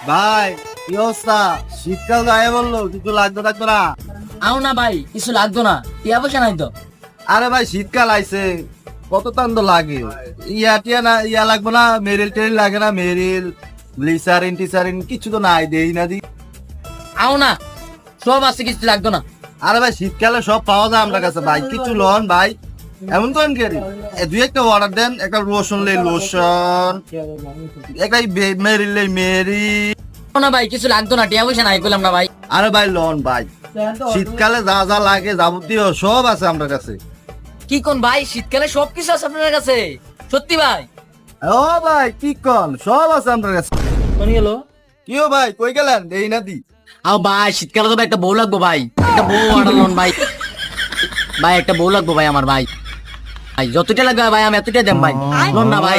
ভাই কি অবস্থা? শীতকাল গায়ে বললো কিছু লাগতো না। আও না ভাই, কিছু লাগতো না, টিয়া পয়সা নাই তো। আরে ভাই শীতকাল আইছে, কত তান্দ লাগে। টিয়া না লাগবো না, মেরিল টেরিল লাগে না, মেরিল গ্লিসারিন টিসারিন কিছু তো নাই, দেই না দি। আও না, সব আছে, কিছু লাগতো না। আরে ভাই শীতকালে সব পাওয়া যায় আমার কাছে ভাই, কিছু লন ভাই। এমন করেন কেরি, দুই একটা অর্ডার দেন, একটা লোশন লে লোশন, একটা মেরিল লে মেরিল। আও না ভাই, কিছু লাগতো না, টিয়া পয়সা নাই বললাম না ভাই। আরে ভাই লন ভাই, শীতকালে যা যা লাগে যাবতীয় সব আছে আমার কাছে। কি কোন ভাই, শীতকালে সব কিছু আছে আপনার কাছে? সত্যি ভাই? ও ভাই কি কন, সব আছে আমার কাছে। কোন গেল? কিও ভাই কই গেলেন, দেই না দি। আও ভাই, শীতকালে তো ভাই একটা বউ লাগবো ভাই, একটা বউ অর্ডার লোন ভাই। ভাই একটা বউ লাগবো ভাই আমার ভাই। ভাই যতটা লাগবে ভাই আমি এতটাই দেন ভাই, লোন না ভাই।